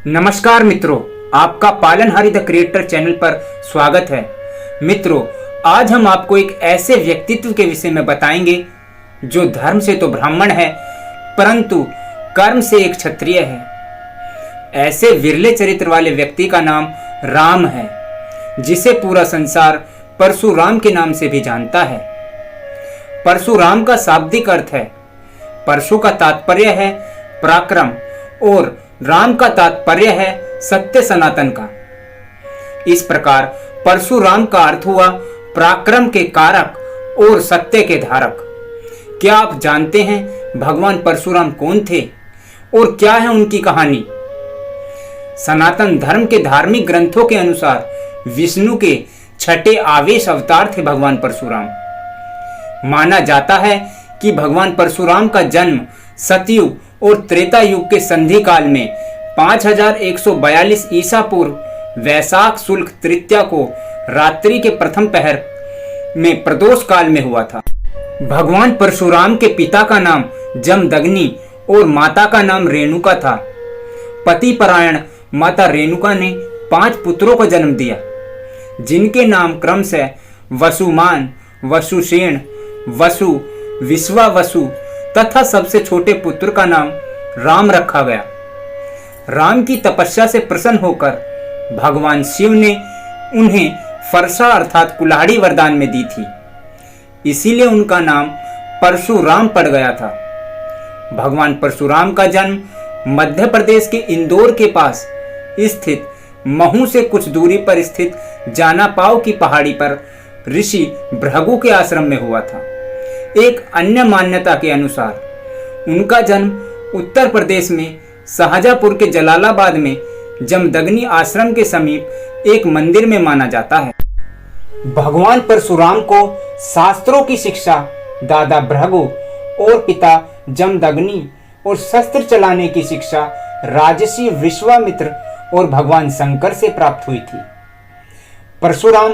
नमस्कार मित्रों, आपका पालनहारी द क्रिएटर चैनल पर स्वागत है। मित्रों, आज हम आपको एक ऐसे व्यक्तित्व के विषय में बताएंगे जो धर्म से तो ब्राह्मण है परंतु कर्म से एक क्षत्रिय है। ऐसे विरले चरित्र वाले व्यक्ति का नाम राम है, जिसे पूरा संसार परशुराम के नाम से भी जानता है। परशुराम का शाब्दिक अर्थ है, परशु का तात्पर्य है पराक्रम और राम का तात्पर्य है सत्य सनातन का। इस प्रकार परशुराम का अर्थ हुआ पराक्रम के कारक और सत्य के धारक। क्या आप जानते हैं भगवान परशुराम कौन थे और क्या है उनकी कहानी? सनातन धर्म के धार्मिक ग्रंथों के अनुसार विष्णु के छठे आवेश अवतार थे भगवान परशुराम। माना जाता है कि भगवान परशुराम का जन्म सतयुग और त्रेता युग के संधि काल में 5142 ईसा पूर्व वैशाख शुक्ल तृतीया को रात्रि के प्रथम पहर में प्रदोष काल में हुआ था। भगवान परशुराम के पिता का नाम जमदग्नि और माता का नाम रेणुका था। पति परायण माता रेणुका ने 5 पुत्रों को जन्म दिया, जिनके नाम क्रमशः वसुमान, वसुसेन, वसु, विश्वावसु तथा सबसे छोटे पुत्र का नाम राम रखा गया। राम की तपस्या से प्रसन्न होकर भगवान शिव ने उन्हें फरसा अर्थात कुल्हाड़ी वरदान में दी थी, इसीलिए उनका नाम परशुराम पड़ गया था। भगवान परशुराम का जन्म मध्य प्रदेश के इंदौर के पास स्थित महू से कुछ दूरी पर स्थित जानापाव की पहाड़ी पर ऋषि भृगु के आश्रम में हुआ था। एक अन्य मान्यता के अनुसार उनका जन्म उत्तर प्रदेश में शाहजहांपुर के जलालाबाद में जमदग्नि आश्रम के समीप एक मंदिर में माना जाता है। भगवान परशुराम को शास्त्रों की शिक्षा दादा भृगु और पिता जमदग्नि और शस्त्र चलाने की शिक्षा राजर्षि विश्वामित्र और भगवान शंकर से प्राप्त हुई थी। परशुराम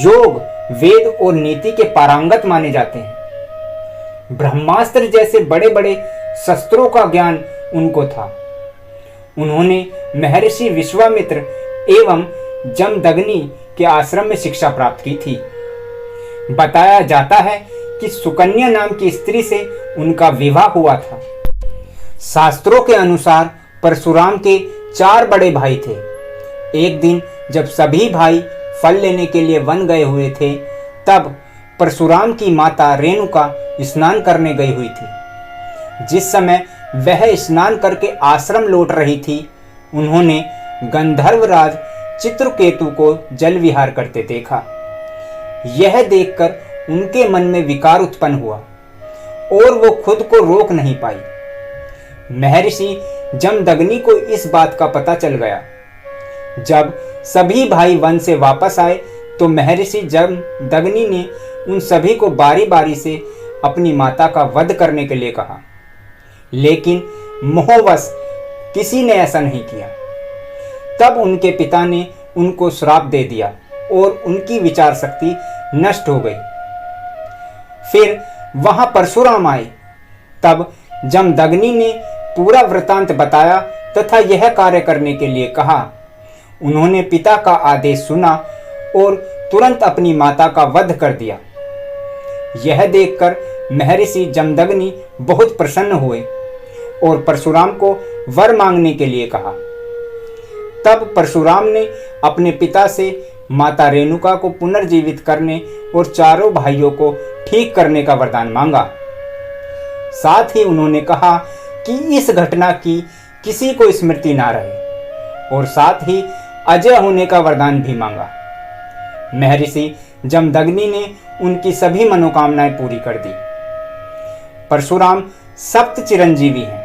योग, वेद और नीति के पारंगत माने जाते हैं। ब्रह्मास्त्र जैसे बड़े बड़े शस्त्रों का ज्ञान उनको था। उन्होंने महर्षि विश्वामित्र एवं जमदग्नि के आश्रम में शिक्षा प्राप्त की थी। बताया जाता है कि सुकन्या नाम की स्त्री से उनका विवाह हुआ था। शास्त्रों के अनुसार परशुराम के 4 बड़े भाई थे। एक दिन जब सभी भाई फल लेने के लिए वन गए हुए थे, तब परशुराम की माता रेणुका स्नान करने गई हुई थी। जिस समय वह स्नान करके आश्रम लौट रही थी, उन्होंने गंधर्वराज चित्रकेतु को जल विहार करते देखा। यह देखकर उनके मन में विकार उत्पन्न हुआ और वो खुद को रोक नहीं पाई। महर्षि जमदग्नि को इस बात का पता चल गया। जब सभी भाई वन से वापस आए तो महर्षि जमदग्नि ने उन सभी को बारी बारी से अपनी माता का वध करने के लिए कहा, लेकिन मोहवश किसी ने ऐसा नहीं किया। तब उनके पिता ने उनको श्राप दे दिया और उनकी विचार शक्ति नष्ट हो गई। फिर वहां परशुराम आए। तब जमदग्नि ने पूरा वृतांत बताया तथा यह कार्य करने के लिए कहा। उन्होंने पिता का आदेश सुना और तुरंत अपनी माता का वध कर दिया। यह देखकर महर्षि जमदग्नि बहुत प्रसन्न हुए और परशुराम को वर मांगने के लिए कहा। तब परशुराम ने अपने पिता से माता रेणुका को पुनर्जीवित करने और चारों भाइयों को ठीक करने का वरदान मांगा। साथ ही उन्होंने कहा कि इस घटना की किसी को स्मृति ना रहे और साथ ही अजय होने का वरदान भी मांगा। महर्षि जमदग्नि ने उनकी सभी मनोकामनाएं पूरी कर दी। परशुराम सप्त चिरंजीवी हैं।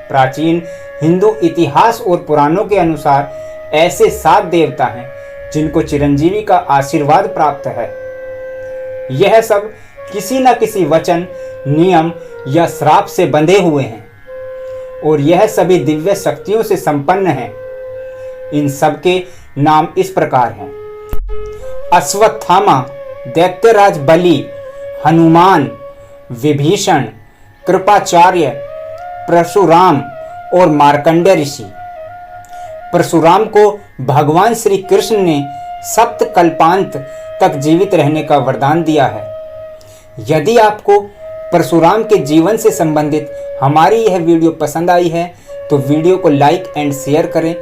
प्राचीन हिंदू इतिहास और पुराणों के अनुसार ऐसे 7 देवता हैं जिनको चिरंजीवी का आशीर्वाद प्राप्त है। यह सब किसी न किसी वचन, नियम या श्राप से बंधे हुए हैं और यह सभी दिव्य शक्तियों से संपन्न हैं। इन सब के नाम इस प्रकार हैं: अश्वत्थामा, दैत्यराज बलि, हनुमान, विभीषण, कृपाचार्य, परशुराम और मार्कंडेय ऋषि। परशुराम को भगवान श्री कृष्ण ने सप्त कल्पांत तक जीवित रहने का वरदान दिया है। यदि आपको परशुराम के जीवन से संबंधित हमारी यह वीडियो पसंद आई है तो वीडियो को लाइक एंड शेयर करें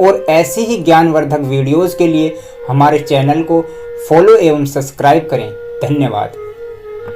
और ऐसी ही ज्ञानवर्धक वीडियोस के लिए हमारे चैनल को फॉलो एवं सब्सक्राइब करें। धन्यवाद।